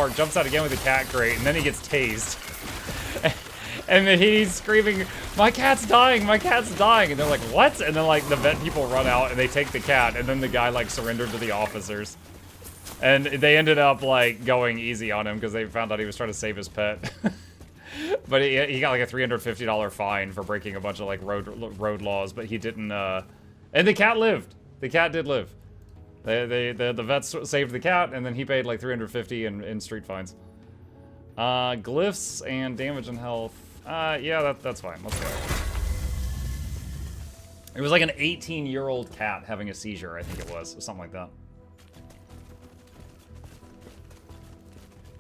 park, jumps out again with a cat crate, and then he gets tased. And then he's screaming, my cat's dying, my cat's dying. And they're like, what? And then like the vet people run out and they take the cat, and then the guy like surrendered to the officers. And they ended up like going easy on him because they found out he was trying to save his pet. But he got like a $350 fine for breaking a bunch of like road laws, but he didn't, and the cat lived. The cat did live. The vets saved the cat, and then he paid like $350 in street fines. Glyphs and damage and health. Yeah, that's fine. Let's go. It was like an 18-year-old cat having a seizure, I think it was, or something like that.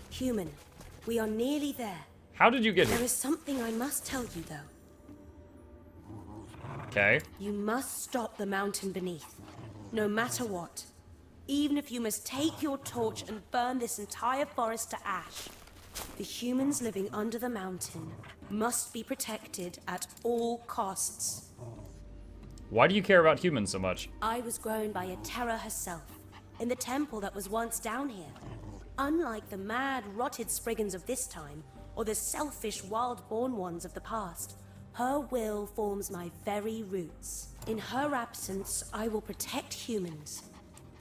Human, we are nearly there. How did you get here? There is something I must tell you, though. Okay. You must stop the mountain beneath, no matter what. Even if you must take your torch and burn this entire forest to ash. The humans living under the mountain must be protected at all costs. Why do you care about humans so much? I was grown by a Terra herself, in the temple that was once down here. Unlike the mad, rotted Spriggans of this time, or the selfish, wild-born ones of the past, her will forms my very roots. In her absence, I will protect humans,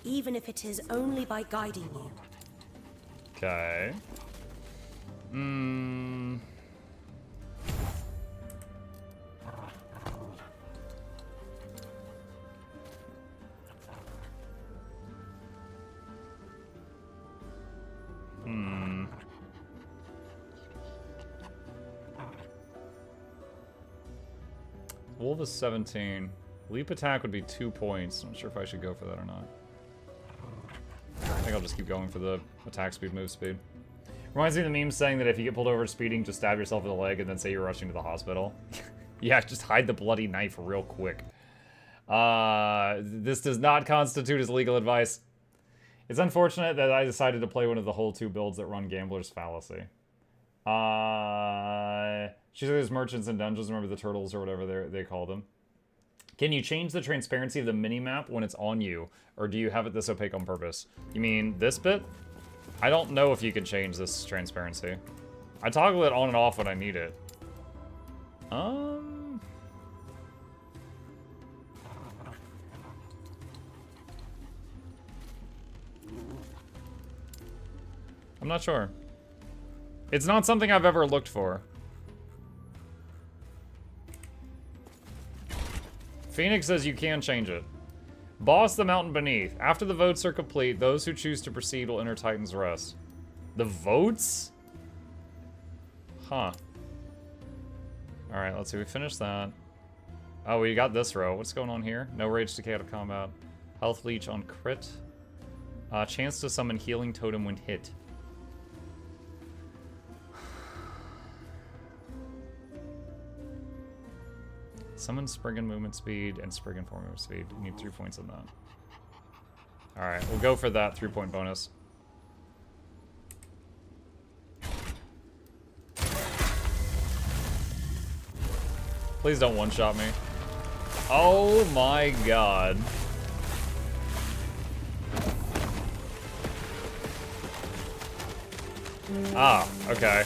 even if it is only by guiding you. Okay. Wolf is 17. Leap attack would be 2 points. I'm not sure if I should go for that or not. I think I'll just keep going for the attack speed, move speed. Reminds me of the meme saying that if you get pulled over speeding, just stab yourself in the leg and then say you're rushing to the hospital. Yeah, just hide the bloody knife real quick. This does not constitute as legal advice. It's unfortunate that I decided to play one of the whole 2 builds that run Gambler's Fallacy. She said there's merchants and dungeons, remember the turtles or whatever they call them. Can you change the transparency of the minimap when it's on you? Or do you have it this opaque on purpose? You mean this bit? I don't know if you can change this transparency. I toggle it on and off when I need it. I'm not sure. It's not something I've ever looked for. Phoenix says you can change it. Boss the mountain beneath. After the votes are complete, those who choose to proceed will enter Titan's Rest. The votes? Huh. Alright, let's see. We finished that. Oh, we got this row. What's going on here? No rage decay out of combat. Health leech on crit. Chance to summon healing totem when hit. Summon Spriggan movement speed and Spriggan 4 movement speed. You need 3 points on that. Alright, we'll go for that 3-point bonus. Please don't one-shot me. Oh my god. Ah, okay.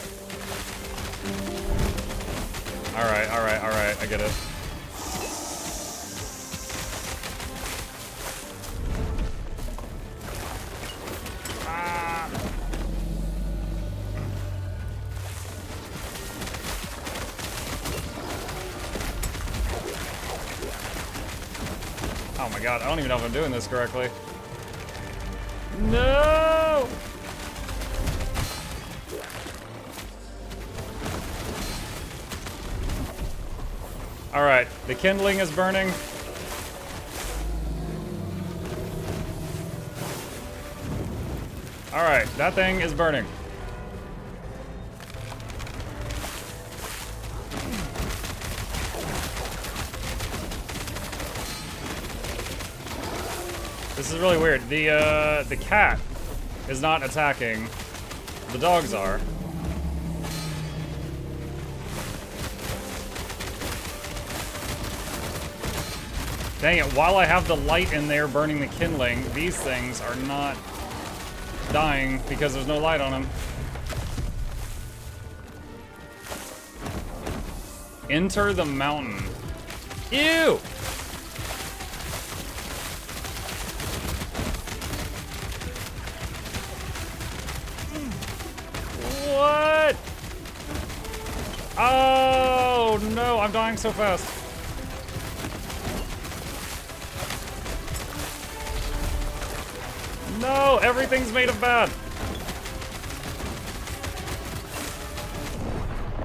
Alright, alright, alright, I get it. Oh my god, I don't even know if I'm doing this correctly. No! Alright, the kindling is burning. Alright, that thing is burning. This is really weird. The cat is not attacking. The dogs are. Dang it, while I have the light in there burning the kindling, these things are not dying because there's no light on him. Enter the mountain. Ew! What? Oh no, I'm dying so fast. No, everything's made of bad.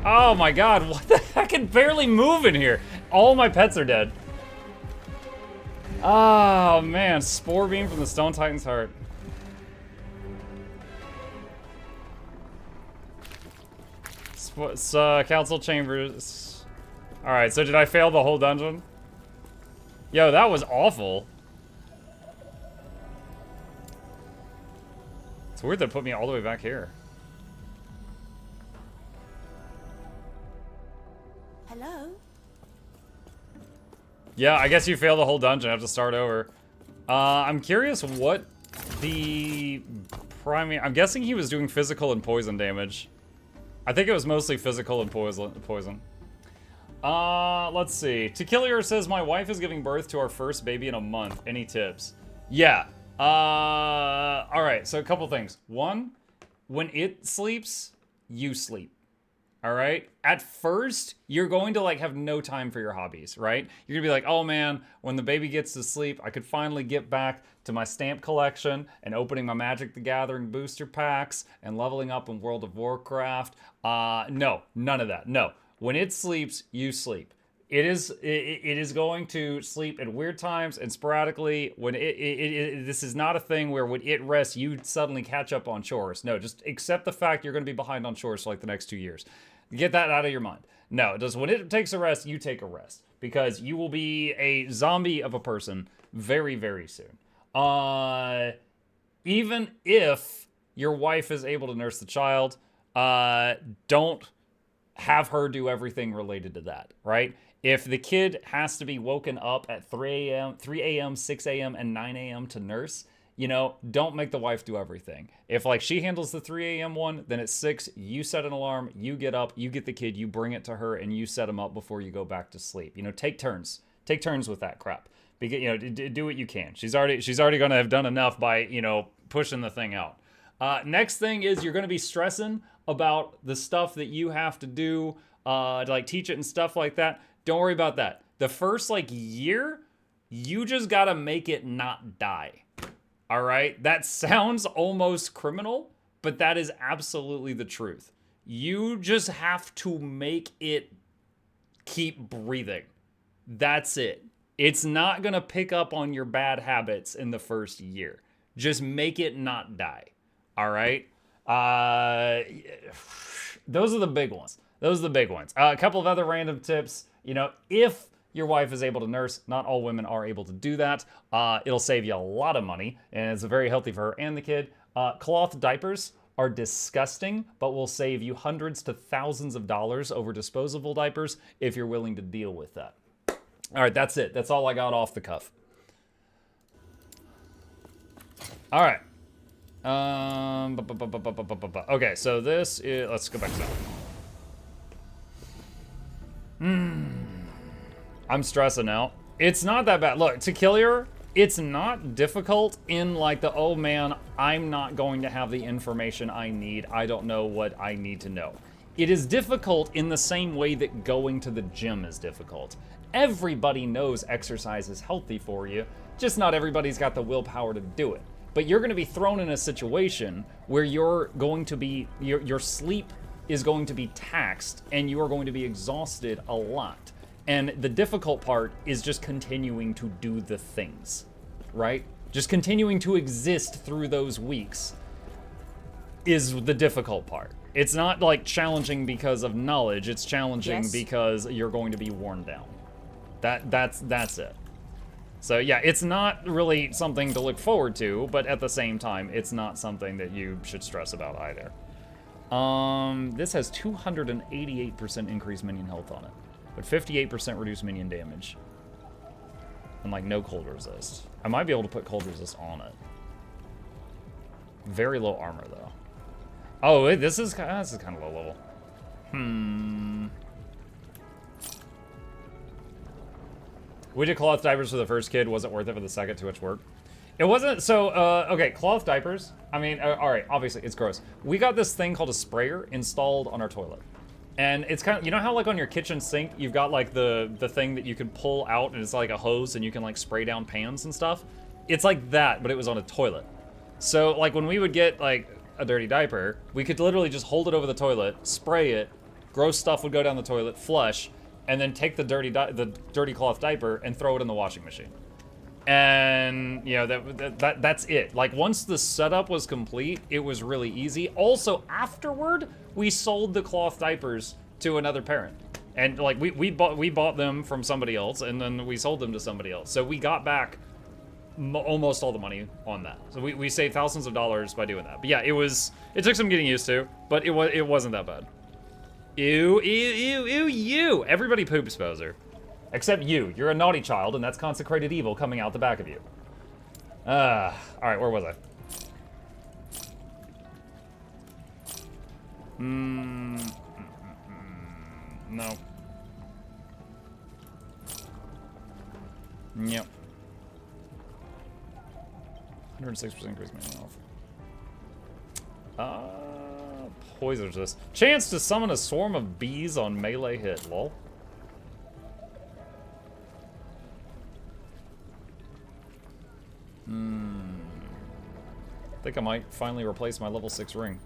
Oh my god, what the heck? I can barely move in here. All my pets are dead. Oh man, Spore Beam from the Stone Titan's heart. Council Chambers. Alright, so did I fail the whole dungeon? Yo, that was awful. It's weird that it put me all the way back here. Hello? Yeah, I guess you failed the whole dungeon. I have to start over. I'm curious what the primary... I'm guessing he was doing physical and poison damage. I think it was mostly physical and poison. Let's see. Tequilier says, my wife is giving birth to our first baby in a month. Any tips? Yeah. Alright, so a couple things. One, when it sleeps, you sleep. Alright? At first, you're going to like have no time for your hobbies, right? You're gonna be like, oh man, when the baby gets to sleep, I could finally get back to my stamp collection and opening my Magic the Gathering booster packs and leveling up in World of Warcraft. No, none of that. No. When it sleeps, you sleep. It is going to sleep at weird times and sporadically. When this is not a thing where when it rests, you suddenly catch up on chores. No, just accept the fact you're going to be behind on chores for like the next 2 years. Get that out of your mind. No, just when it takes a rest, you take a rest because you will be a zombie of a person very, very soon. Even if your wife is able to nurse the child, don't have her do everything related to that, right? If the kid has to be woken up at 3 a.m., 6 a.m., and 9 a.m. to nurse, you know, don't make the wife do everything. If, like, she handles the 3 a.m. one, then at 6, you set an alarm, you get up, you get the kid, you bring it to her, and you set him up before you go back to sleep. You know, take turns. Take turns with that crap. Because, you know, do what you can. She's already going to have done enough by, you know, pushing the thing out. Next thing is you're going to be stressing about the stuff that you have to do to, like, teach it and stuff like that. Don't worry about that. The first, like, year, you just got to make it not die. All right? That sounds almost criminal, but that is absolutely the truth. You just have to make it keep breathing. That's it. It's not going to pick up on your bad habits in the first year. Just make it not die. All right? Those are the big ones. Those are the big ones. A couple of other random tips. You know, if your wife is able to nurse, not all women are able to do that. It'll save you a lot of money, and it's very healthy for her and the kid. Cloth diapers are disgusting, but will save you hundreds to thousands of dollars over disposable diapers if you're willing to deal with that. All right, that's it. That's all I got off the cuff. All right. Okay, so this is... Let's go back to that. I'm stressing out. It's not that bad. Look, to kill her, it's not difficult in like the, oh man, I'm not going to have the information I need. I don't know what I need to know. It is difficult in the same way that going to the gym is difficult. Everybody knows exercise is healthy for you, just not everybody's got the willpower to do it. But you're going to be thrown in a situation where you're going to be, your sleep is going to be taxed and you are going to be exhausted a lot. And the difficult part is just continuing to do the things, right? Just continuing to exist through those weeks is the difficult part. It's not like challenging because of knowledge, it's challenging because you're going to be worn down. That's it. So yeah, it's not really something to look forward to, but at the same time, it's not something that you should stress about either. This has 288% increased minion health on it, but 58% reduced minion damage. And like no cold resist. I might be able to put cold resist on it. Very low armor, though. Oh, wait, this is kind of low level. We did cloth diapers for the first kid. Wasn't worth it for the second. Too much work. It wasn't, so, okay, cloth diapers. I mean, all right, obviously, it's gross. We got this thing called a sprayer installed on our toilet. And it's kind of, you know how, like, on your kitchen sink, you've got, like, the thing that you can pull out, and it's like a hose, and you can, like, spray down pans and stuff? It's like that, but it was on a toilet. So, like, when we would get, like, a dirty diaper, we could literally just hold it over the toilet, spray it, gross stuff would go down the toilet, flush, and then take the dirty cloth diaper and throw it in the washing machine. And, you know, that's it. Like, once the setup was complete, it was really easy. Also, afterward, we sold the cloth diapers to another parent. And, like, we bought them from somebody else, and then we sold them to somebody else. So we got back almost all the money on that. So we saved thousands of dollars by doing that. But yeah, it took some getting used to, but it wasn't that bad. Ew, ew, ew, ew, you! Everybody poops, Bowser. Except you. You're a naughty child, and that's consecrated evil coming out the back of you. Alright, where was I? No. Yep. 106% increase my health. Poison resist. Chance to summon a swarm of bees on melee hit, lol. I think I might finally replace my level 6 ring.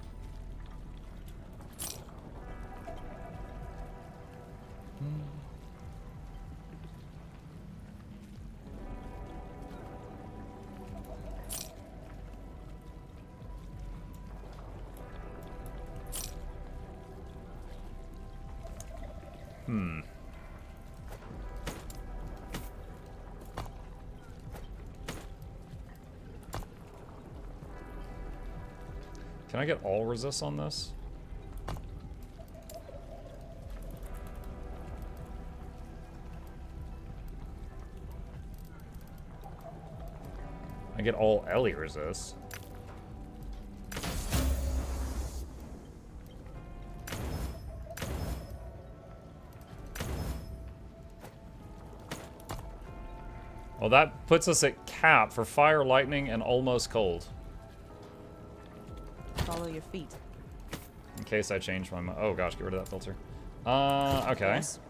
Can I get all resists on this? I get all Ellie resists. Well, that puts us at cap for fire, lightning, and almost cold. Follow your feet. In case I change my oh gosh, get rid of that filter. Okay. Yes.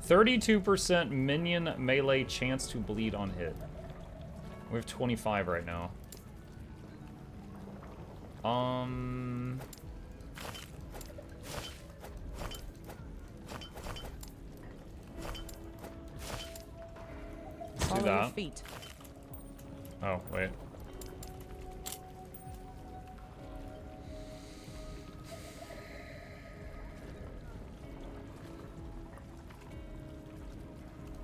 32% minion melee chance to bleed on hit. We have 25 right now. Let's do Follow that. your feet. Oh, wait.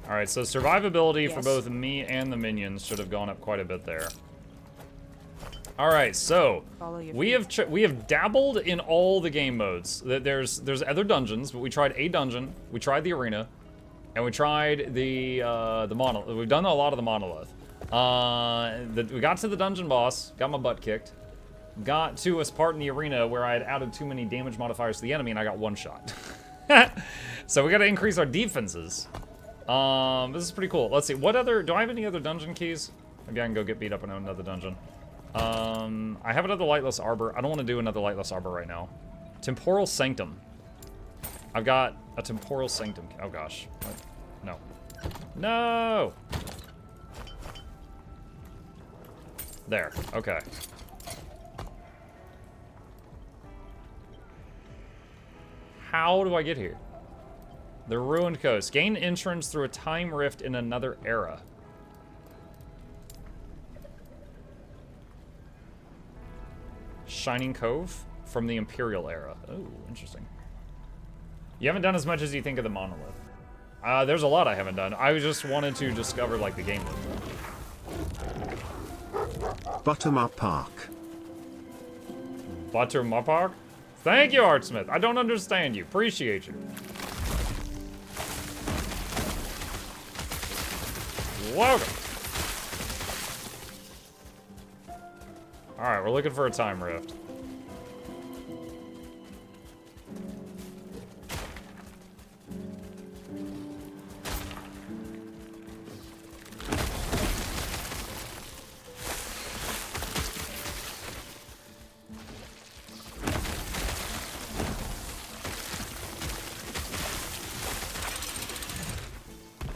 Alright, so survivability for both me and the minions should have gone up quite a bit there. Alright, so we have dabbled in all the game modes. There's other dungeons, but we tried a dungeon, we tried the arena, and we tried the monolith. We've done a lot of the monolith. We got to the dungeon boss, got my butt kicked. Got to a part in the arena where I had added too many damage modifiers to the enemy and I got one shot. So we gotta increase our defenses. This is pretty cool. Let's see, do I have any other dungeon keys? Maybe I can go get beat up in another dungeon. I have another Lightless Arbor. I don't want to do another Lightless Arbor right now. Temporal Sanctum. I've got a Temporal Sanctum. Oh gosh. What? No. No! There, okay. How do I get here? The Ruined Coast. Gain entrance through a time rift in another era. Shining Cove from the Imperial era. Oh, interesting. You haven't done as much as you think of the monolith. There's a lot I haven't done. I just wanted to discover, like, the game mode. Buttermilk. Buttermilk? Thank you, Artsmith. I don't understand you. Appreciate you. Welcome. Alright, we're looking for a time rift.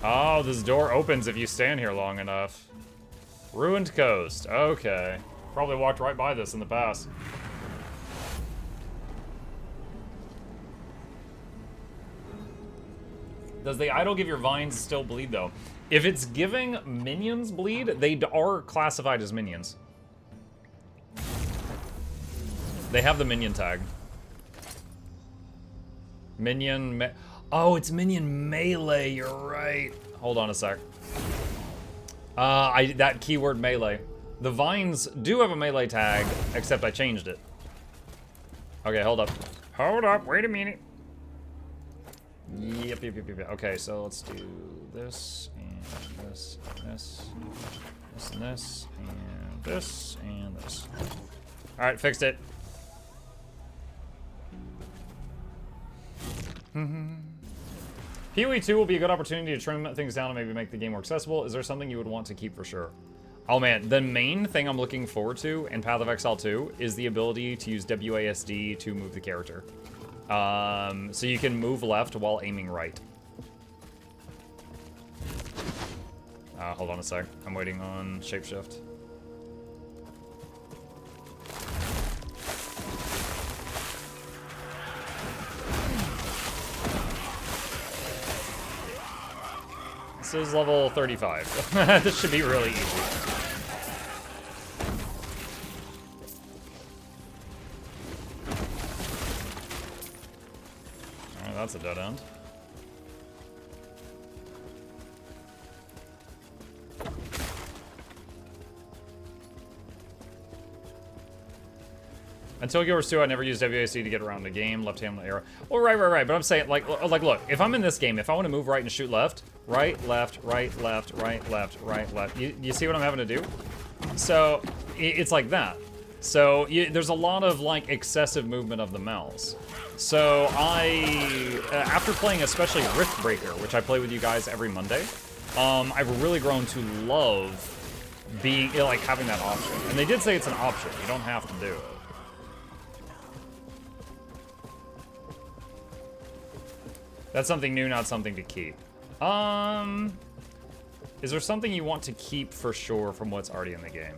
Oh, this door opens if you stand here long enough. Ruined Coast. Okay. Probably walked right by this in the past. Does the idol give your vines still bleed, though? If it's giving minions bleed, they are classified as minions. They have the minion tag. Oh, it's minion melee, you're right. Hold on a sec. That keyword melee. The vines do have a melee tag, except I changed it. Okay, hold up. Hold up, wait a minute. Yep. Okay, so let's do this, and this, and this, this, and this, and this, and this. Alright, fixed it. PoE 2 will be a good opportunity to trim things down and maybe make the game more accessible. Is there something you would want to keep for sure? Oh man, the main thing I'm looking forward to in Path of Exile 2 is the ability to use WASD to move the character. So you can move left while aiming right. Hold on a sec. I'm waiting on Shapeshift. This is level 35. This should be really easy. Alright, that's a dead end. Until Guild Wars 2, I never used WASD to get around the game. Left hand arrow. Well, right. But I'm saying, like, look. If I'm in this game, if I want to move right and shoot left, right, left, right, left, right, left, right, left. You see what I'm having to do? So it's like that. So there's a lot of like excessive movement of the mouse. So after playing especially Riftbreaker, which I play with you guys every Monday, I've really grown to love being like having that option. And they did say it's an option. You don't have to do it. That's something new, not something to keep. Is there something you want to keep for sure from what's already in the game?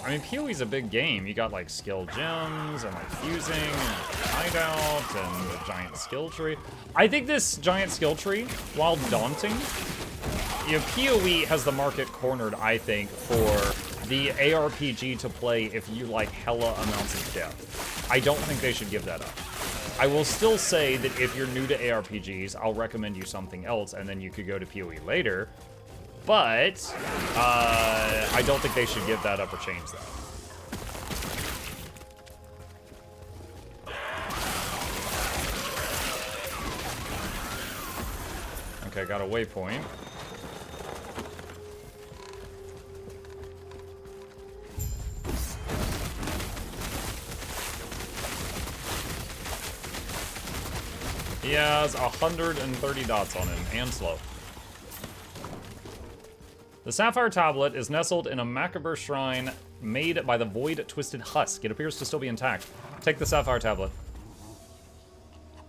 I mean, PoE's a big game. You got like skill gems and like fusing and hideout and the giant skill tree. I think this giant skill tree, while daunting, you know, PoE has the market cornered, I think, for the ARPG to play if you like hella amounts of depth. I don't think they should give that up. I will still say that if you're new to ARPGs, I'll recommend you something else, and then you could go to PoE later. But I don't think they should give that up or change that. Okay, got a waypoint. He has 130 dots on him, and slow. The Sapphire Tablet is nestled in a Macabre shrine made by the Void Twisted Husk. It appears to still be intact. Take the Sapphire Tablet.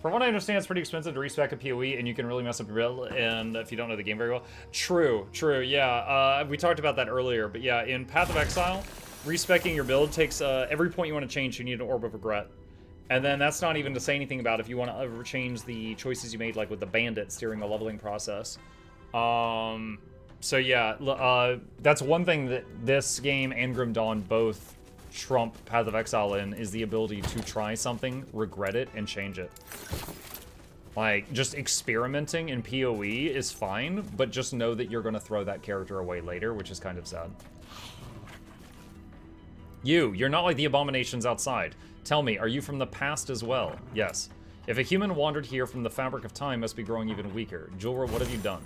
From what I understand, it's pretty expensive to respec a PoE, and you can really mess up your build and if you don't know the game very well. True, yeah. We talked about that earlier, but yeah, in Path of Exile, respecing your build takes every point you want to change, you need an Orb of Regret. And then that's not even to say anything about if you want to ever change the choices you made, like with the bandits during the leveling process. So yeah, that's one thing that this game and Grim Dawn both trump Path of Exile in, is the ability to try something, regret it, and change it. Like, just experimenting in PoE is fine, but just know that you're going to throw that character away later, which is kind of sad. You're not like the abominations outside. Tell me, are you from the past as well? Yes. If a human wandered here from the fabric of time, must be growing even weaker. Julra, what have you done?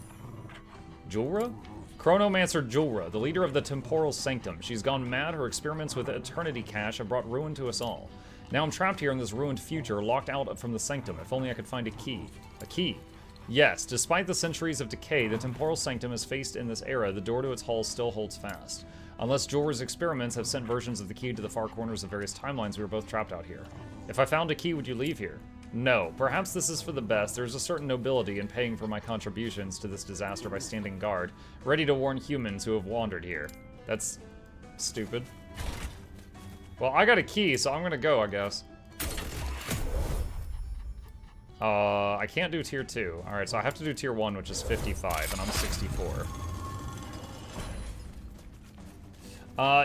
Julra? Chronomancer Julra, the leader of the Temporal Sanctum. She's gone mad. Her experiments with Eternity Cache have brought ruin to us all. Now I'm trapped here in this ruined future, locked out from the Sanctum. If only I could find a key. A key? Yes, despite the centuries of decay the Temporal Sanctum has faced in this era, the door to its halls still holds fast. Unless Julra's experiments have sent versions of the key to the far corners of various timelines, we are both trapped out here. If I found a key, would you leave here? No. Perhaps this is for the best. There is a certain nobility in paying for my contributions to this disaster by standing guard, ready to warn humans who have wandered here. That's stupid. Well, I got a key, so I'm gonna go, I guess. I can't do tier 2. Alright, so I have to do tier 1, which is 55, and I'm 64.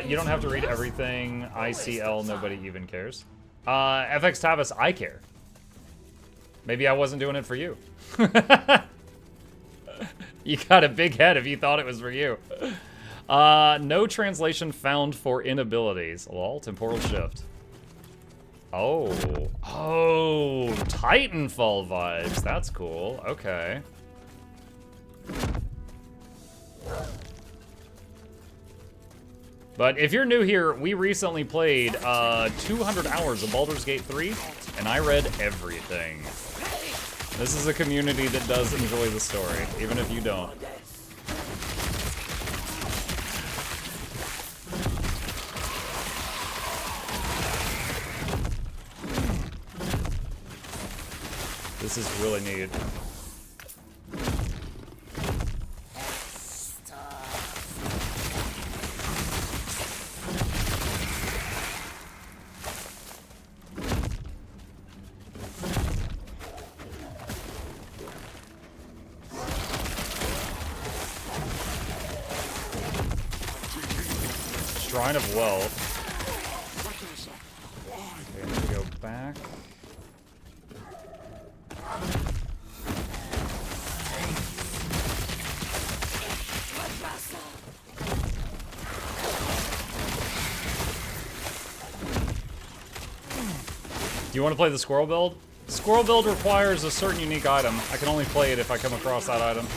You don't have to read everything. ICL, nobody even cares. FX Tavis, I care. Maybe I wasn't doing it for you. You got a big head if you thought it was for you. No translation found for inabilities. Lol, temporal shift. Oh, Titanfall vibes. That's cool. Okay. But if you're new here, we recently played 200 hours of Baldur's Gate 3, and I read everything. This is a community that does enjoy the story, even if you don't. This is really neat. Shrine of Wealth. Okay, I need to go back. Do you want to play the squirrel build? Squirrel build requires a certain unique item. I can only play it if I come across that item.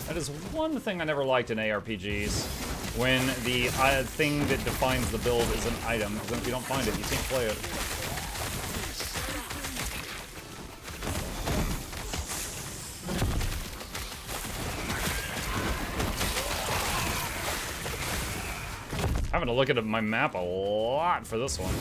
That is one thing I never liked in ARPGs. When the thing that defines the build is an item. Because if you don't find it, you can't play it. I'm having to look at my map a lot for this one.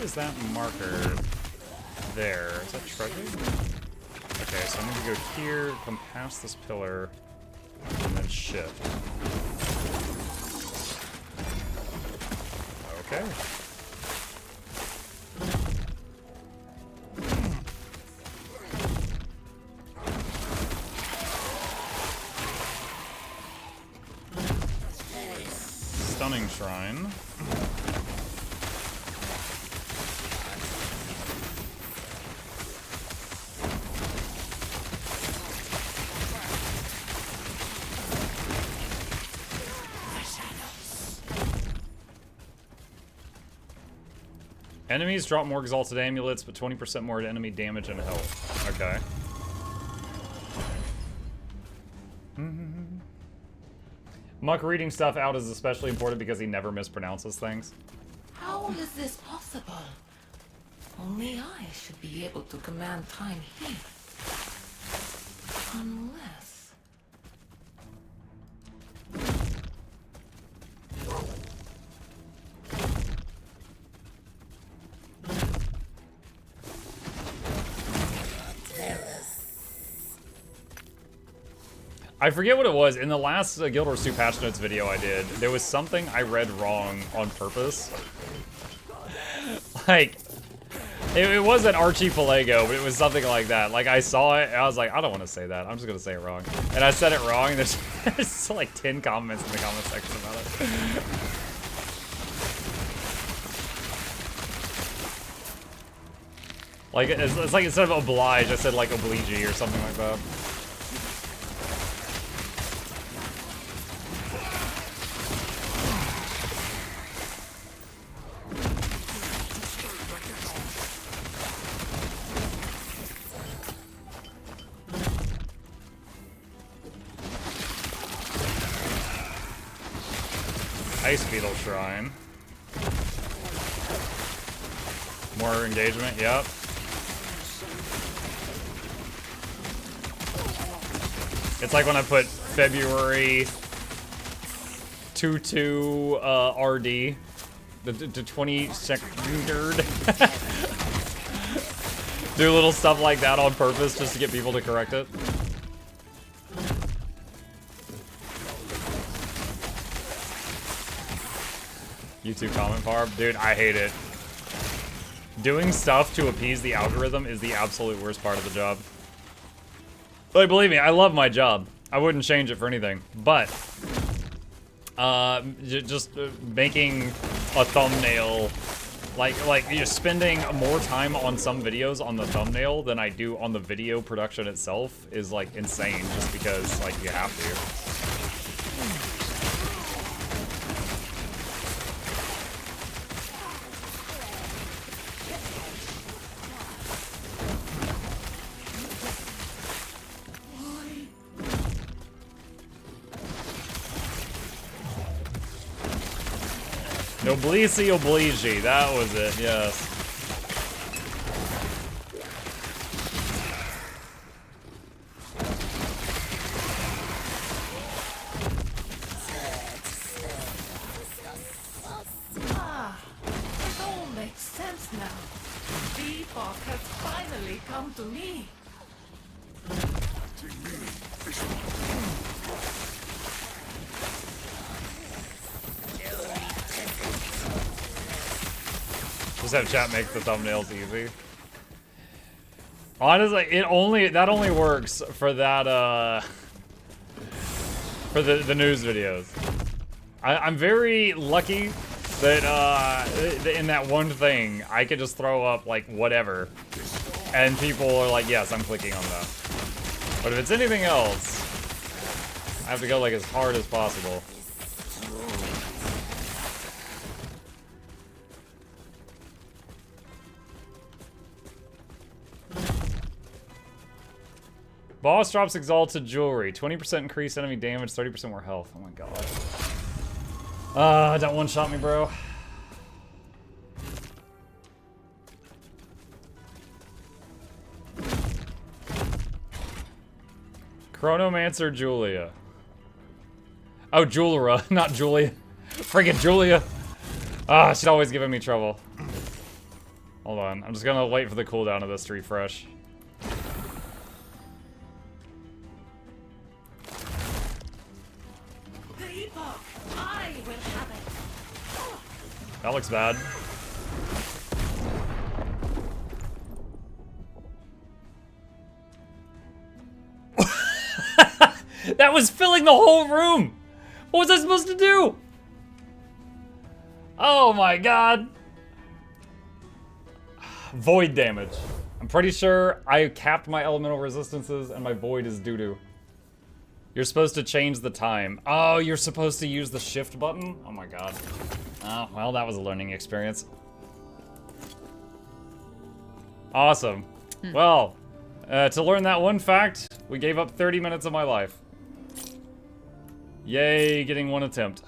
Is that marker there? Is that treasure? Okay, so I'm gonna go here, come past this pillar, and then shift. Okay. Stunning Shrine. Enemies drop more exalted amulets, but 20% more enemy damage and health. Okay. Muck reading stuff out is especially important because he never mispronounces things. How is this possible? Only I should be able to command time here. Unless... I forget what it was. In the last Guild Wars 2 patch notes video I did, there was something I read wrong on purpose. Like, it wasn't Archipelago, but it was something like that. Like, I saw it, and I was like, I don't want to say that. I'm just going to say it wrong. And I said it wrong, and there's like 10 comments in the comment section about it. Like, it's like instead of oblige, I said like obligee or something like that. Ice Beetle Shrine. More engagement, yep. It's like when I put February 2-2 RD, the 22nd. Do little stuff like that on purpose just to get people to correct it. YouTube comment farm. Dude, I hate it. Doing stuff to appease the algorithm is the absolute worst part of the job. Like, believe me, I love my job. I wouldn't change it for anything. But, just making a thumbnail, like you're spending more time on some videos on the thumbnail than I do on the video production itself is, like, insane just because, like, you have to. Noblisi Oblige, that was it, yes. Ah, it all makes sense now. Epoch has finally come to me. Just have chat make the thumbnails easy. Honestly, that only works for that for the news videos. I'm very lucky that in that one thing I could just throw up like whatever, and people are like, yes, I'm clicking on that. But if it's anything else, I have to go like as hard as possible. Boss drops exalted jewelry. 20% increased enemy damage, 30% more health. Oh my god. Don't one-shot me, bro. Chronomancer Julia. Oh, Julera, not Julia. Friggin' Julia. She's always giving me trouble. Hold on, I'm just gonna wait for the cooldown of this to refresh. That looks bad. That was filling the whole room! What was I supposed to do? Oh my god. Void damage. I'm pretty sure I capped my elemental resistances and my void is doo-doo. You're supposed to change the time. Oh, you're supposed to use the shift button? Oh my god. Oh, well, that was a learning experience. Awesome. Well, to learn that one fact, we gave up 30 minutes of my life. Yay, getting one attempt.